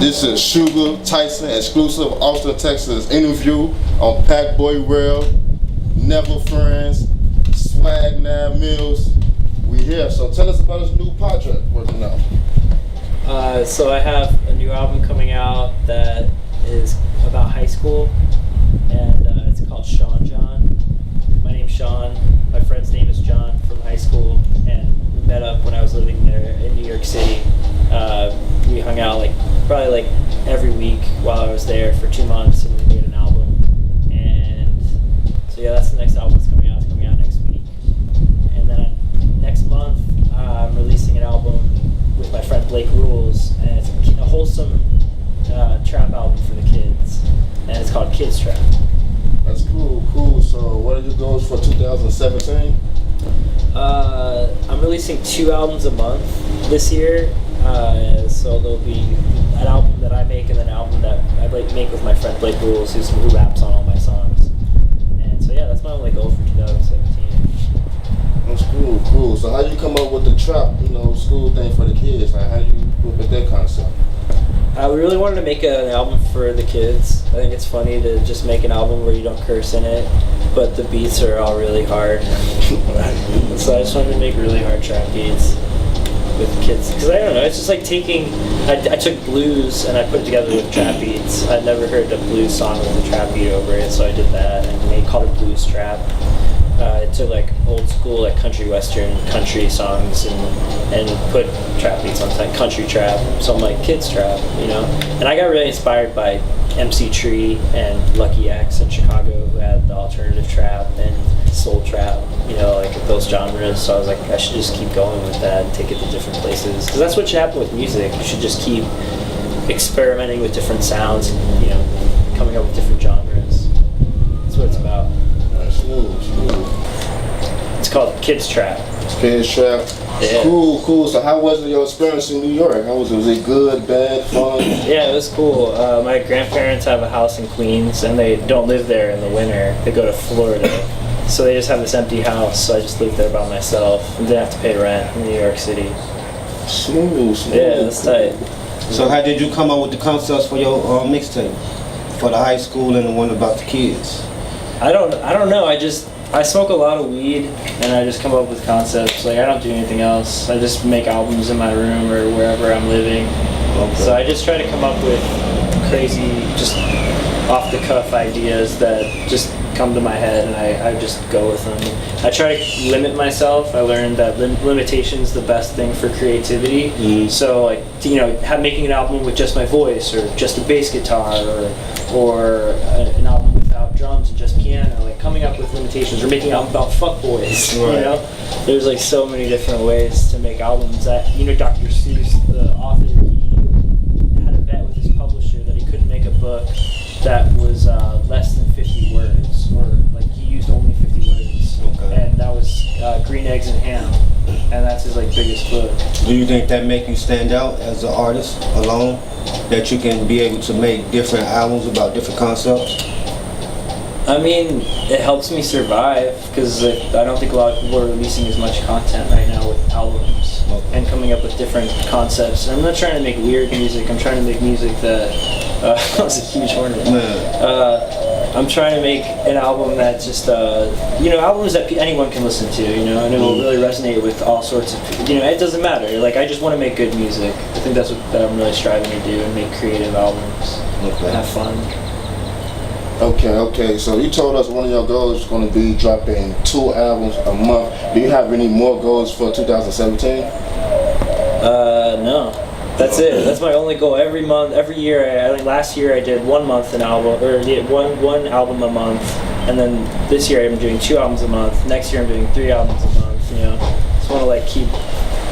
This is ShibuyaTyson exclusive Austin, Texas interview on Pack Boy Rail, Netherfriends, Swag 9 Mills. We here, so tell us about this new project working out. So I have a new album coming out that is about high school, and it's called Sean John. My name's Sean. My friend's name is John from high school, and we met up when I was living there in New York City. We hung out probably every week while I was there for 2 months, and we made an album. And so yeah, that's the next album that's coming out. It's coming out next week. And then next month, I'm releasing an album with my friend Blake Rules, and it's a wholesome trap album for the kids, and it's called Kids Trap. That's cool. So what are your goals for 2017? I'm releasing 2 albums a month this year. So there'll be an album that I make and then an album that I make with my friend Blake Rules, who raps on all my songs. And so yeah, that's my only goal for 2017. That's cool. So how do you come up with the trap, school thing for the kids? Like, how do you whip at that concept? We really wanted to make an album for the kids. I think it's funny to just make an album where you don't curse in it, but the beats are all really hard. So I just wanted to make really hard trap beats with kids, because I don't know, it's just like I took blues and I put it together with trap beats. I'd never heard a blues song with a trap beat over it, so I did that and called it blues trap. It took old school country western country songs and put trap beats on country trap, so I'm like kids trap, and I got really inspired by MC Tree and Lucky X in Chicago, who had the alternative trap and soul trap, those genres. So I was like, I should just keep going with that and take it to different places, because that's what should happen with music. You should just keep experimenting with different sounds, coming up with different genres. That's what it's about. Smooth. It's called Kids Trap. Kids Trap. Yeah. Cool. So how was your experience in New York? Was it good, bad, fun? Yeah, it was cool. My grandparents have a house in Queens, and they don't live there in the winter. They go to Florida. So they just have this empty house, so I just lived there by myself and didn't have to pay rent in New York City. Smooth. Yeah, that's tight. So how did you come up with the concepts for your mixtape? For the high school and the one about the kids? I don't know. I smoke a lot of weed, and I just come up with concepts. I don't do anything else. I just make albums in my room or wherever I'm living. Okay. So I just try to come up with crazy, just off-the-cuff ideas that just come to my head, and I just go with them. I try to limit myself. I learned that limitation's the best thing for creativity. Mm-hmm. So making an album with just my voice, or just a bass guitar, or an album without drums and just piano, coming up with limitations, or making an album about fuckboys. Right. There's so many different ways to make albums. That Dr. Seuss, the author, he had a bet with his publisher that he couldn't make a book that was less than 50 words, or he used only 50 words. Okay. And that was Green Eggs and Ham, and that's his biggest book. Do you think that make you stand out as an artist alone? That you can be able to make different albums about different concepts? I mean, it helps me survive, because I don't think a lot of people are releasing as much content right now with albums. Okay. And coming up with different concepts. And I'm not trying to make weird music. I'm trying to make music that that was a huge hornet. I'm trying to make an album that just albums that anyone can listen to, and it will really resonate with all sorts of people. It doesn't matter. I just want to make good music. I think that's what I'm really striving to do, and make creative albums. Okay. And have fun. Okay. So you told us one of your goals is going to be dropping 2 albums a month. Do you have any more goals for 2017? No. That's it. That's my only goal. Every month, every year. Last year I did 1 month an album, or one album a month, and then this year I'm doing 2 albums a month. Next year I'm doing 3 albums a month. Just want to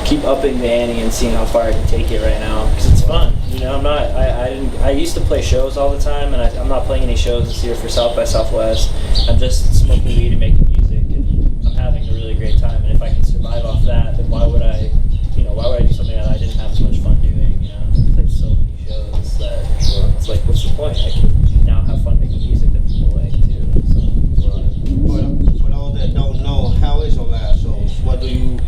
keep upping the ante and seeing how far I can take it right now, because it's fun. I used to play shows all the time, and I'm not playing any shows this year for South by Southwest. I'm just smoking weed and making music, and I'm having a really great time. And if I can survive off that, then why would I do something that I didn't have as much fun doing? I played so many shows that it's what's the point? I can now have fun making music that people like too. So, for those that don't know, how is your last shows? What do you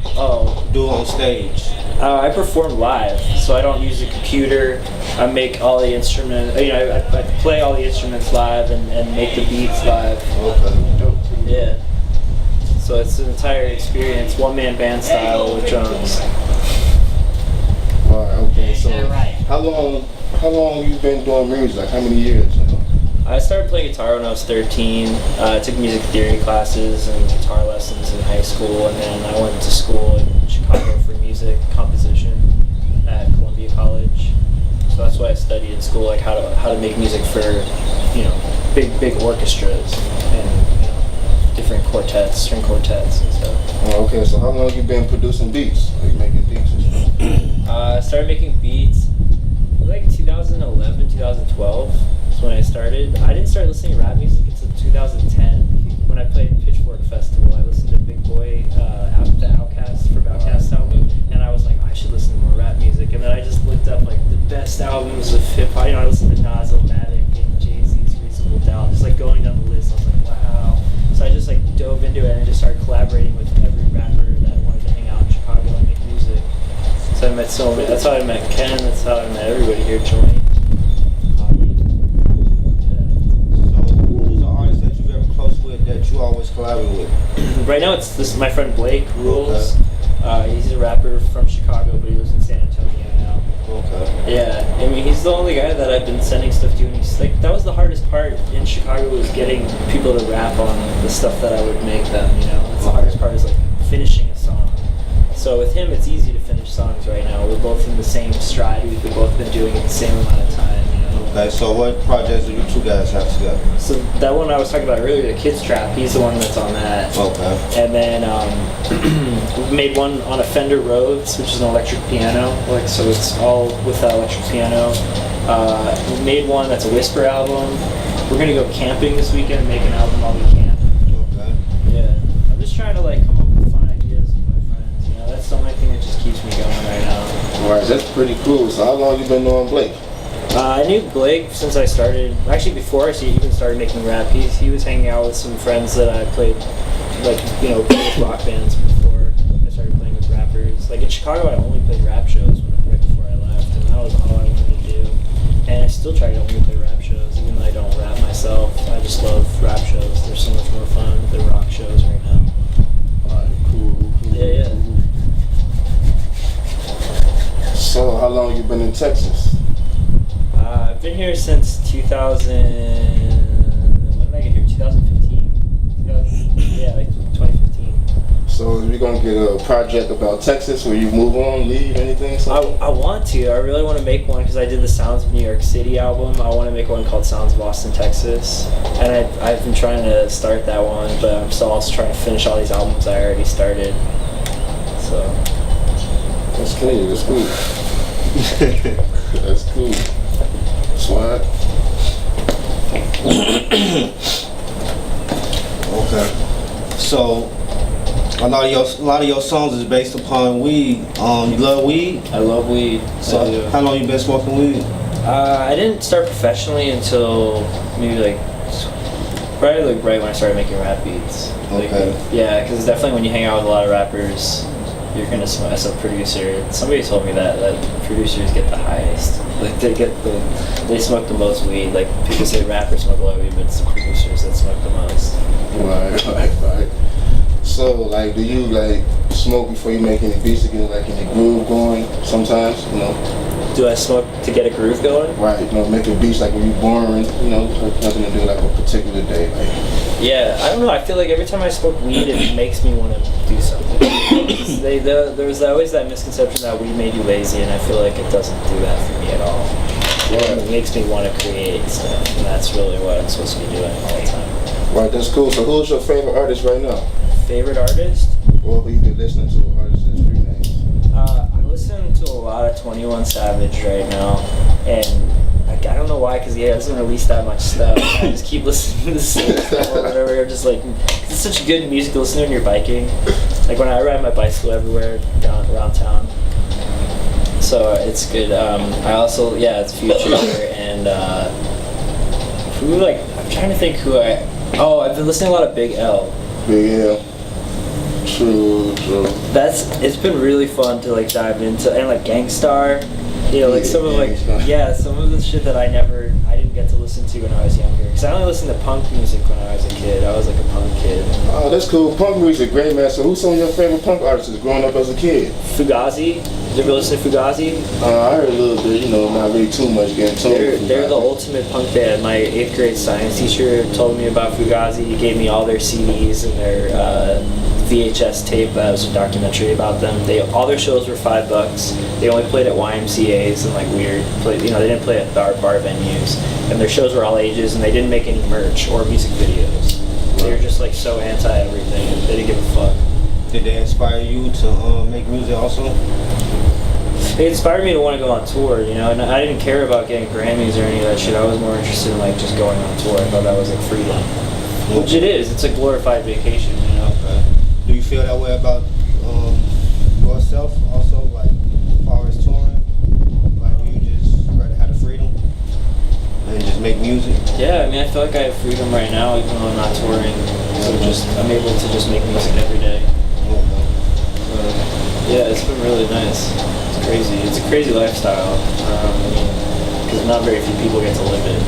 do on stage? I perform live, so I don't use a computer. I make all the instruments. I play all the instruments live and make the beats live. Okay. Yeah. So it's an entire experience, one-man band style with drums. Right. Okay. So how long you been doing music? Like how many years now? I started playing guitar when I was 13. I took music theory classes and guitar lessons in high school, and then I went to school in Chicago for music composition at Columbia College. So that's what I studied in school, like how to make music for, big orchestras and different quartets, string quartets and stuff. Oh, okay. So how long you been producing beats? Like making beats and stuff? I started making beats like 2011, 2012. When I started. I didn't start listening to rap music until 2010 when I played Pitchfork Festival. I listened to Big Boy, the Outkast from Outkast album, and I was like, oh, I should listen to more rap music. And then I just looked up like the best albums of hip hop. I listened to Nas, Illmatic, and Jay-Z's Reasonable Doubt. Just like going down the list, I was like, wow. So I just like dove into it and just started collaborating with every rapper that wanted to hang out in Chicago and make music. So I met so many. That's how I met Ken. That's how I met everybody here, Johnny. That you always collaborate with? Right now it's my friend Blake Rules. Okay. He's a rapper from Chicago, but he lives in San Antonio now. Okay. Yeah, I mean he's the only guy that I've been sending stuff to, and he's like, that was the hardest part in Chicago, was getting people to rap on the stuff that I would make them. It's the hardest part, is like finishing a song. So with him, it's easy to finish songs right now. We're both in the same stride. We've both been doing it the same amount of time. Okay, so what projects do you two guys have together? So that one I was talking about earlier, the Kids Trap, he's the one that's on that. Okay. And then we made one on a Fender Rhodes, which is an electric piano. So it's all with that electric piano. We made one that's a Whisper album. We're gonna go camping this weekend and make an album while we camp. Okay. Yeah. I'm just trying to come up with fun ideas with my friends. That's the only thing that just keeps me going right now. Alright, that's pretty cool. So how long you been knowing Blake? I knew Blake since I started, actually before I even started making rap. He was hanging out with some friends that I played, with rock bands before I started playing with rappers. Like in Chicago, I only played rap shows right before I left, and that was all I wanted to do. And I still try to only play rap shows, even though I don't rap myself. I just love rap shows. They're so much more fun than rock shows right now. Alright, cool. Yeah. So how long you been in Texas? I've been here since 2000. When did I get here? 2015. Yeah, like 2015. So you're gonna get a project about Texas where you move on, leave, anything? I want to. I really want to make one because I did the Sounds of New York City album. I want to make one called Sounds of Austin, Texas. And I've been trying to start that one, but I'm still also trying to finish all these albums I already started. So. That's cool. That's cool. That's cool. Swag. Okay. So a lot of your songs is based upon weed. You love weed? I love weed. So how long you been smoking weed? I didn't start professionally until maybe probably right when I started making rap beats. Okay. Yeah, because definitely when you hang out with a lot of rappers, you're gonna smoke as a producer. Somebody told me that producers get the highest. They smoke the most weed. Like people say rappers smoke a lot of weed, but it's the producers that smoke the most. Right. So do you smoke before you make any beats to get any groove going sometimes, Do I smoke to get a groove going? Right, making beats when you boring, nothing to do a particular day. Yeah, I don't know. I feel like every time I smoke weed, it makes me want to do something. There's always that misconception that weed made you lazy, and I feel like it doesn't do that for me at all. Right. It makes me want to create stuff, and that's really what I'm supposed to be doing all the time. Right, that's cool. So who's your favorite artist right now? Favorite artist? Or who you been listening to, artists and street names? I'm listening to a lot of 21 Savage right now, and I don't know why, because he hasn't released that much stuff. I just keep listening to the same stuff over and over. Just it's such good music to listen to when you're biking. When I ride my bicycle everywhere around town. So it's good. I also, it's Future, and I'm trying to think who I've been listening to a lot of Big L. Big L. True. It's been really fun to like dive into, and like Gangstar, you know, like some of some of the shit that I didn't get to listen to when I was younger. Cause I only listened to punk music when I was a kid. I was like a punk kid. Oh, that's cool. Punk music, great, man. So who's some of your favorite punk artists growing up as a kid? Fugazi. Did you ever listen to Fugazi? I heard a little bit, not really too much getting told. They're the ultimate punk band. My 8th grade science teacher told me about Fugazi. He gave me all their CDs and their VHS tape. That was a documentary about them. All their shows were $5. They only played at YMCA's and like weird they didn't play at bar venues. And their shows were all ages, and they didn't make any merch or music videos. They were just like so anti everything. They didn't give a fuck. Did they inspire you to make music also? It inspired me to want to go on tour, and I didn't care about getting Grammys or any of that shit. I was more interested in like just going on tour. I thought that was like freedom. Which it is. It's a glorified vacation, Do you feel that way about yourself also, like as far as touring? Like do you just rather have the freedom and just make music? Yeah, I feel like I have freedom right now even though I'm not touring. So I'm able to just make music every day. Yeah, it's been really nice. It's crazy. It's a crazy lifestyle. Because not very few people get to live it.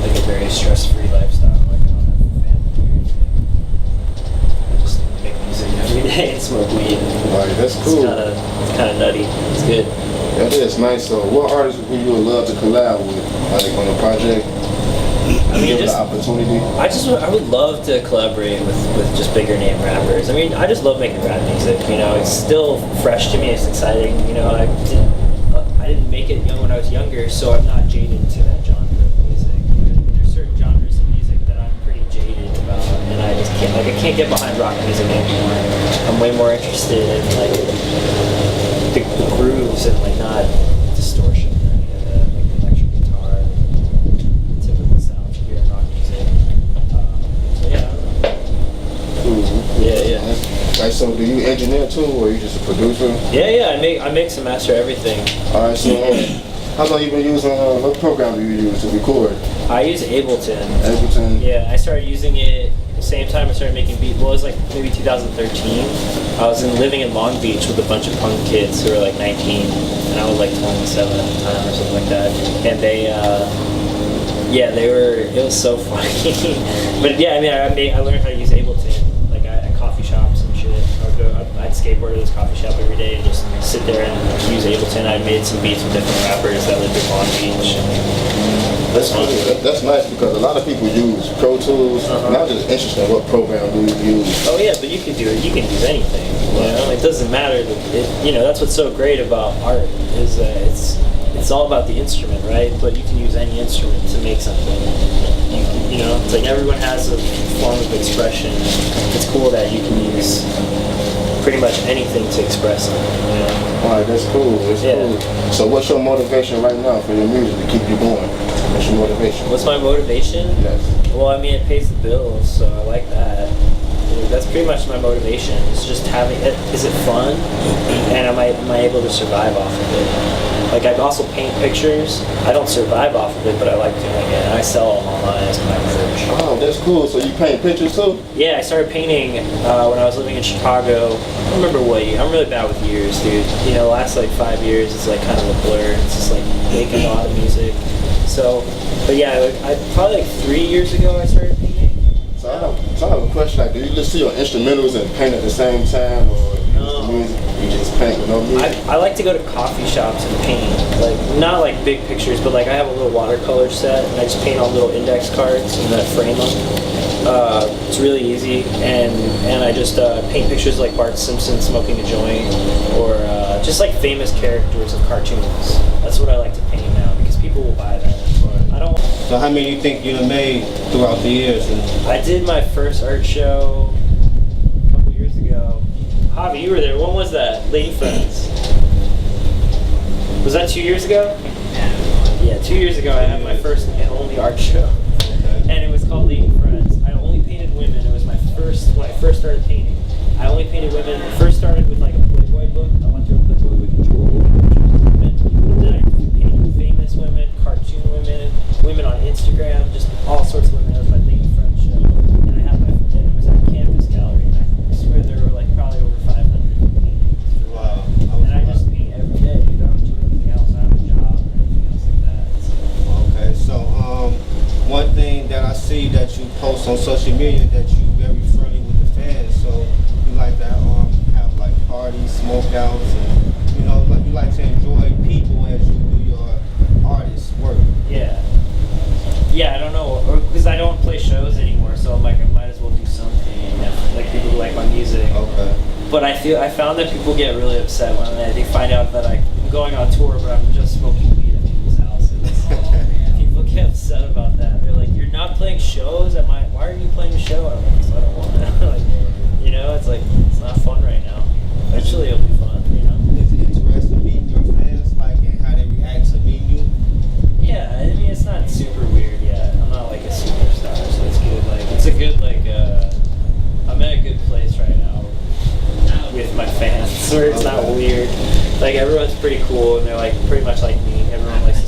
Like a very stress-free lifestyle. Like I don't have a family or anything. I just make music every day and smoke weed. Right, that's cool. It's kind of nutty. It's good. That is nice. So, what artists would you love to collab with, like on a project? Give the opportunity. I would love to collaborate with just bigger name rappers. I just love making rap music. It's still fresh to me. It's exciting. I didn't make it when I was younger, so I'm not jaded to that genre of music. There's certain genres of music that I'm pretty jaded about, and I just can't. I can't get behind rock music anymore. I'm way more interested in like the grooves and like not distortion or any of that, like the electric guitar, typical sounds you hear in rock music. So yeah, I don't know. Cool. Yeah. Like, so do you engineer too, or are you just a producer? Yeah. I mix and master everything. All right. So how long you been using? What program do you use to record? I use Ableton. Ableton. Yeah, I started using it the same time I started making beats. Well, it was like maybe 2013. I was living in Long Beach with a bunch of punk kids who were like 19, and I was like 27 at the time or something like that. And it was so funny. But yeah, I learned how to use Ableton, like at coffee shops and shit. I'd skateboard to this coffee shop every day and just sit there and use Ableton. I made some beats with different rappers that lived in Long Beach. That's nice because a lot of people use Pro Tools. And I'm just interested in what program do you use. Oh yeah, but you can do it. You can use anything. It doesn't matter. That's what's so great about art is that it's all about the instrument, right? But you can use any instrument to make something. It's like everyone has a form of expression. It's cool that you can use pretty much anything to express something. Alright, that's cool. Cool. So what's your motivation right now for your music to keep you going? What's your motivation? What's my motivation? Yes. Well, it pays the bills, so I like that. That's pretty much my motivation. It's just having it. Is it fun? And am I able to survive off of it? Like I also paint pictures. I don't survive off of it, but I like doing it. And I sell them online as my merch. Oh, that's cool. So you paint pictures too? Yeah, I started painting when I was living in Chicago. I don't remember what year. I'm really bad with years, dude. The last like 5 years is like kind of a blur. It's just like making a lot of music. So, but yeah, I probably like 3 years ago I started painting. So I have a question. Like, do you listen to your instrumentals and paint at the same time, or No. music? You just paint with no music? I like to go to coffee shops and paint, like not like big pictures, but like I have a little watercolor set and I just paint on little index cards and then frame them. It's really easy, and I just paint pictures like Bart Simpson smoking a joint, or just like famous characters of cartoons. That's what I like to paint now because people will buy that. But I don't. So how many you think you have made throughout the years? I did my first art show a couple years ago. Javi, you were there. When was that? Lady Friends. Was that 2 years ago? Yeah, 2 years ago I had my first and only art show. And it was called Lady Friends. I only painted women. It was my first, when I first started painting. I only painted women. I first started with like a Playboy book. I went through a Playboy book and drew women. Then I painted famous women, cartoon women, women on Instagram, just all sorts of women. That was my Lady Friends show. And it was at a campus gallery. And I swear there were like probably Shibuya that you very friendly with the fans, so you like to have like parties, smokeouts, and like you like to enjoy people as you do your artist work. Yeah. Yeah, I don't know, because I don't play shows anymore, so I'm like, I might as well do something. Like people who like my music. Okay. But I found that people get really upset when they find out that I'm going on tour, but I'm just smoking weed at people's houses. People get upset about that. They're like, "You're not playing shows? Why are you playing a show?" I'm like, "'Cause I don't want to." Like, it's like it's not fun right now. Eventually, it'll be fun. Is it interesting meeting your fans, like, and how they react to meeting you? Yeah, I mean, it's not super weird yet. I'm not like a superstar, so it's good. Like, it's a good I'm in a good place right now with my fans, where it's not weird. Like everyone's pretty cool, and they're like pretty much like me. Everyone likes to